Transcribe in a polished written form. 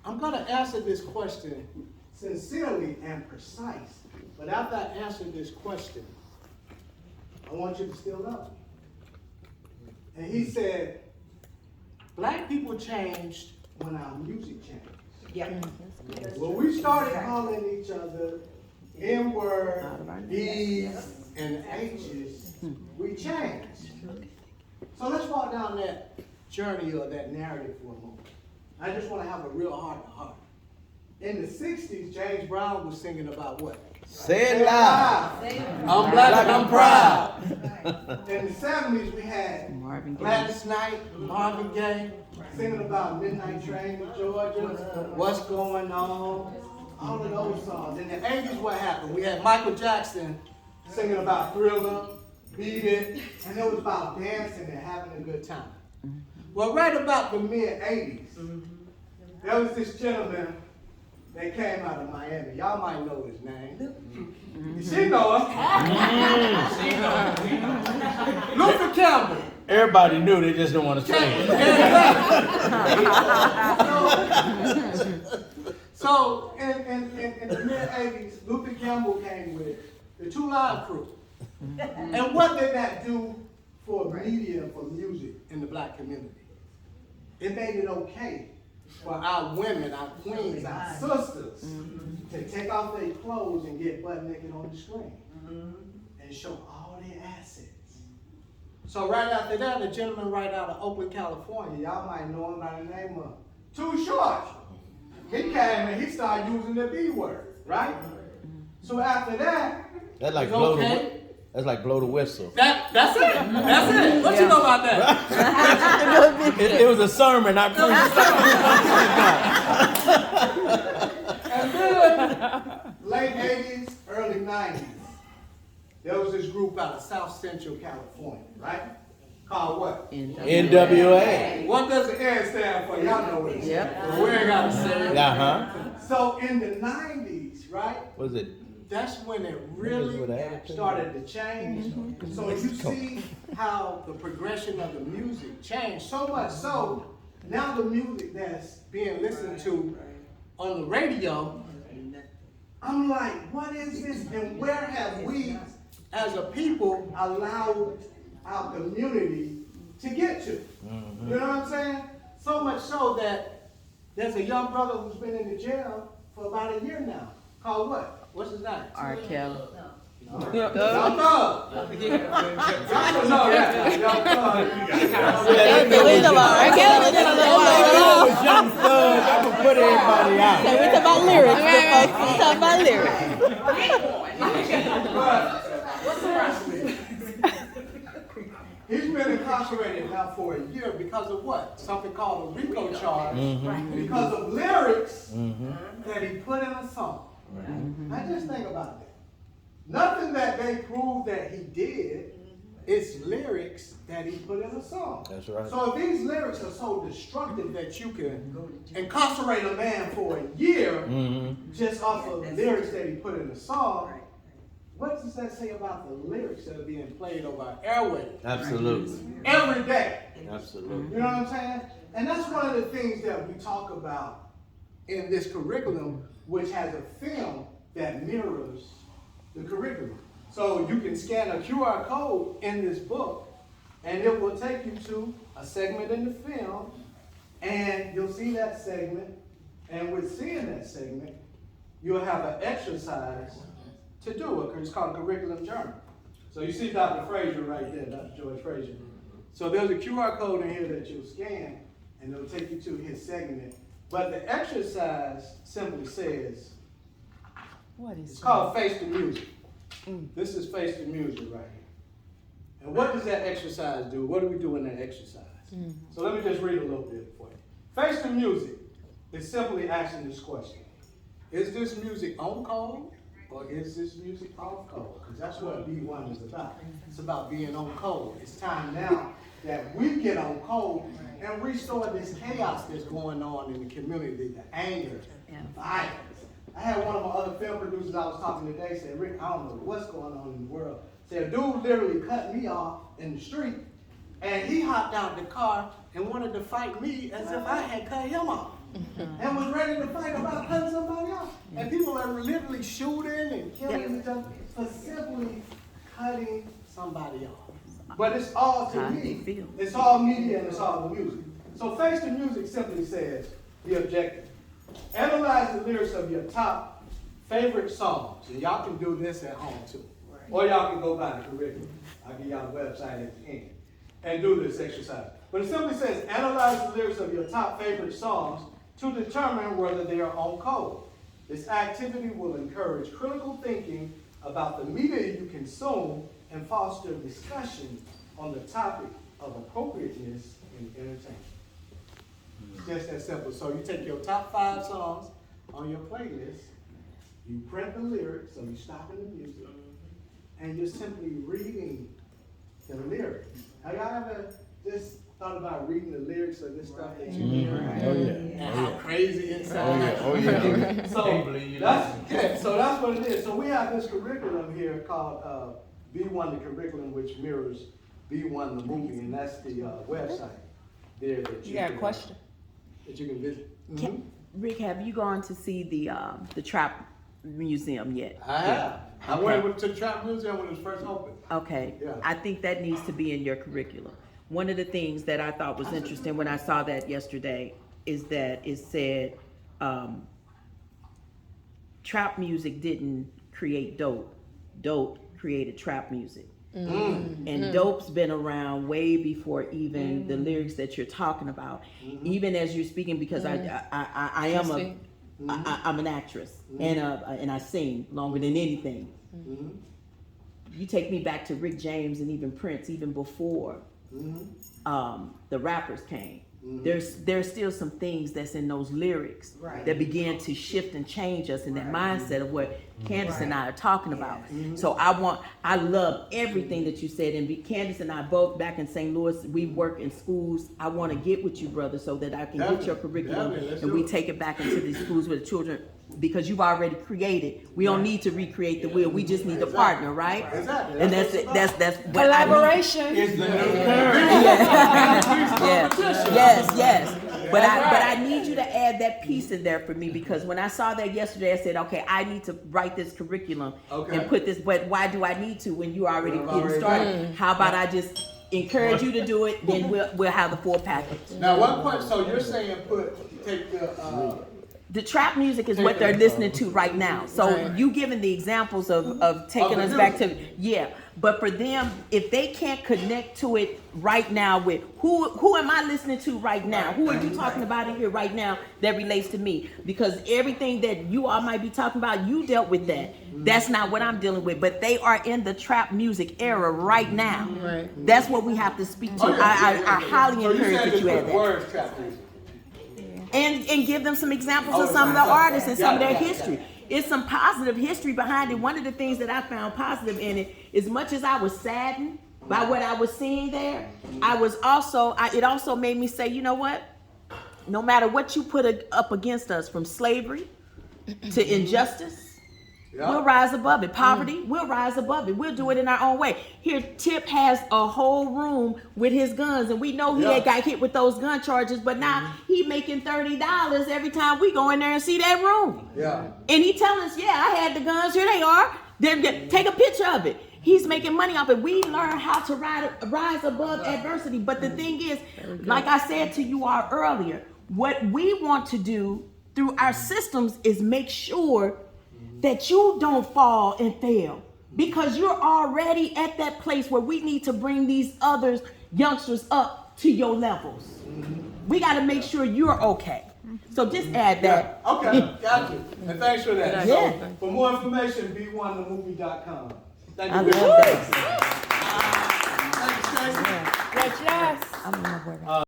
I'm going to answer this question sincerely and precise. But after I answer this question, I want you to still love me. And he said, black people changed when our music changed. Yeah. When we started calling each other N-word, B's, and H's, we changed. So let's walk down that journey or that narrative for a moment. I just want to have a real heart-to-heart. In the 60s, James Brown was singing about what? Say it loud. I'm black and I'm proud. Right. In the 70s, we had Marvin Gaye. Gladys Knight, Marvin Gaye, singing about Midnight Train to Georgia, What's Going On, all of those songs. In the 80s, what happened? We had Michael Jackson singing about Thriller, Beat It, and it was about dancing and having a good time. Well, right about the mid-80s, there was this gentleman that came out of Miami. Y'all might know his name. She know him. Luther Campbell. Everybody knew, they just don't want to sing it. So in the mid-80s, Luther Campbell came with the Two Live Crew. And what did that do for media, for music in the black community? It made it okay for our women, our queens, our sisters to take off their clothes and get butt naked on the screen and show all their assets. So right after that, a gentleman right out of Oakland, California, y'all might know him by the name of Too Short. He came and he started using the B word, right? So after that, That's like it's blow okay. that's like blow the whistle. That's it. That's it. What you know about that? It was a sermon, I preached. And then, late 80s, early 90s, there was this group out of South Central California, right? Called what? NWA. What does the N stand for? Y'all know what it stands for. We ain't got to say it. Uh-huh. So in the 90s, right? Was it? That's when it really started to change. So you see how the progression of the music changed so much so, now the music that's being listened to on the radio, I'm like, what is this? And where have we, as a people, allowed our community to get to? You know what I'm saying? So much so that there's a young brother who's been in the jail for about a year now. Called what? What's his name? R. Kelly. Young Thug. Y'all know that. Young Thug. Young Thug, I can put everybody out. We talk about lyrics, folks. We talk about lyrics. He's been incarcerated now for a year because of what? Something called a RICO charge. Because of lyrics that he put in a song. Now just think about that. Nothing that they prove that he did, it's lyrics that he put in a song. That's right. So if these lyrics are so destructive that you can incarcerate a man for a year just off of lyrics that he put in a song, what does that say about the lyrics that are being played over our airwaves? Absolutely. Every day. Absolutely. You know what I'm saying? And that's one of the things that we talk about in this curriculum, which has a film that mirrors the curriculum. So you can scan a QR code in this book, and it will take you to a segment in the film, and you'll see that segment, and with seeing that segment, you'll have an exercise to do. It's called a curriculum journal. So you see Dr. Frazier right there, Dr. George Frazier. So there's a QR code in here that you'll scan, and it'll take you to his segment. But the exercise simply says, it's called Face the Music. This is Face the Music right here. And what does that exercise do? What do we do in that exercise? So let me just read a little bit for you. Face the Music is simply asking this question. Is this music on code or is this music off code? Because that's what B1 is about. It's about being on code. It's time now that we get on code and restore this chaos that's going on in the community, the anger, violence. I had one of my other film producers I was talking today said, Rick, I don't know what's going on in the world. Said, a dude literally cut me off in the street, and he hopped out the car and wanted to fight me as if I had cut him off. And was ready ready to fight about cutting somebody off. And people are literally shooting and killing each other for simply cutting somebody off. But it's all to me. It's all media and it's all the music. So Face the Music simply says the objective. Analyze the lyrics of your top favorite songs. And y'all can do this at home too. Or y'all can go by the curriculum. I'll give y'all the website at the end. And do this exercise. But it simply says, analyze the lyrics of your top favorite songs to determine whether they are on code. This activity will encourage critical thinking about the media you consume and foster discussion on the topic of appropriateness in entertainment. It's just that simple. So you take your top 5 songs on your playlist, you print the lyrics, so you stop in the music, and you're simply reading the lyrics. Have y'all ever just thought about reading the lyrics of this stuff that you hear? Oh, yeah. And how crazy it sounds? Oh, yeah. So that's what it is. So we have this curriculum here called B1 the curriculum, which mirrors B1 the movie, and that's the website there that You got a question? that you can visit. Rick, have you gone to see the Trap Museum yet? I have. I went to the Trap Museum when it was first opened. Okay. Yeah. I think that needs to be in your curriculum. One of the things that I thought was interesting when I saw that yesterday is that it said trap music didn't create dope. Dope created trap music. And dope's been around way before even the lyrics that you're talking about. Even as you're speaking, because I'm an actress and I sing longer than anything. You take me back to Rick James and even Prince, even before the rappers came. There's still some things that's in those lyrics that began to shift and change us in that mindset of what Candace and I are talking about. So I love everything that you said, and Candace and I both back in St. Louis, we work in schools. I want to get with you, brother, so that I can get your curriculum and we take it back into these schools with the children, because you've already created. We don't need to recreate the wheel. We just need to partner, right? Exactly. And that's what Collaboration. It's the Yes. But I need you to add that piece in there for me, because when I saw that yesterday, I said, okay, I need to write this curriculum and put this. But why do I need to when you already getting started? How about I just encourage you to do it? Then we'll have the full package. Now, one point. So you're saying take The trap music is what they're listening to right now. So you giving the examples of taking us back to, but for them, if they can't connect to it right now with who am I listening to right now? Who are you talking about in here right now that relates to me? Because everything that you all might be talking about, you dealt with that. That's not what I'm dealing with, but they are in the trap music era right now. Right. That's what we have to speak to. I highly encourage that you add that. And give them some examples of some of the artists and some of their history. It's some positive history behind it. One of the things that I found positive in it, as much as I was saddened by what I was seeing there, it also made me say, you know what? No matter what you put up against us, from slavery to injustice, we'll rise above it. Poverty, we'll rise above it. We'll do it in our own way. Here, Tip has a whole room with his guns, and we know he had got hit with those gun charges, but now he making $30 every time we go in there and see that room. Yeah. And he telling us, I had the guns, here they are. Take a picture of it. He's making money off it. We learn how to rise above adversity. But the thing is, like I said to you all earlier, what we want to do through our systems is make sure that you don't fall and fail, because you're already at that place where we need to bring these other youngsters up to your levels. We got to make sure you're okay. So just add that. Okay, got you. And thanks for that. So for more information, b1themovie.com. Thank you. Yes. I'm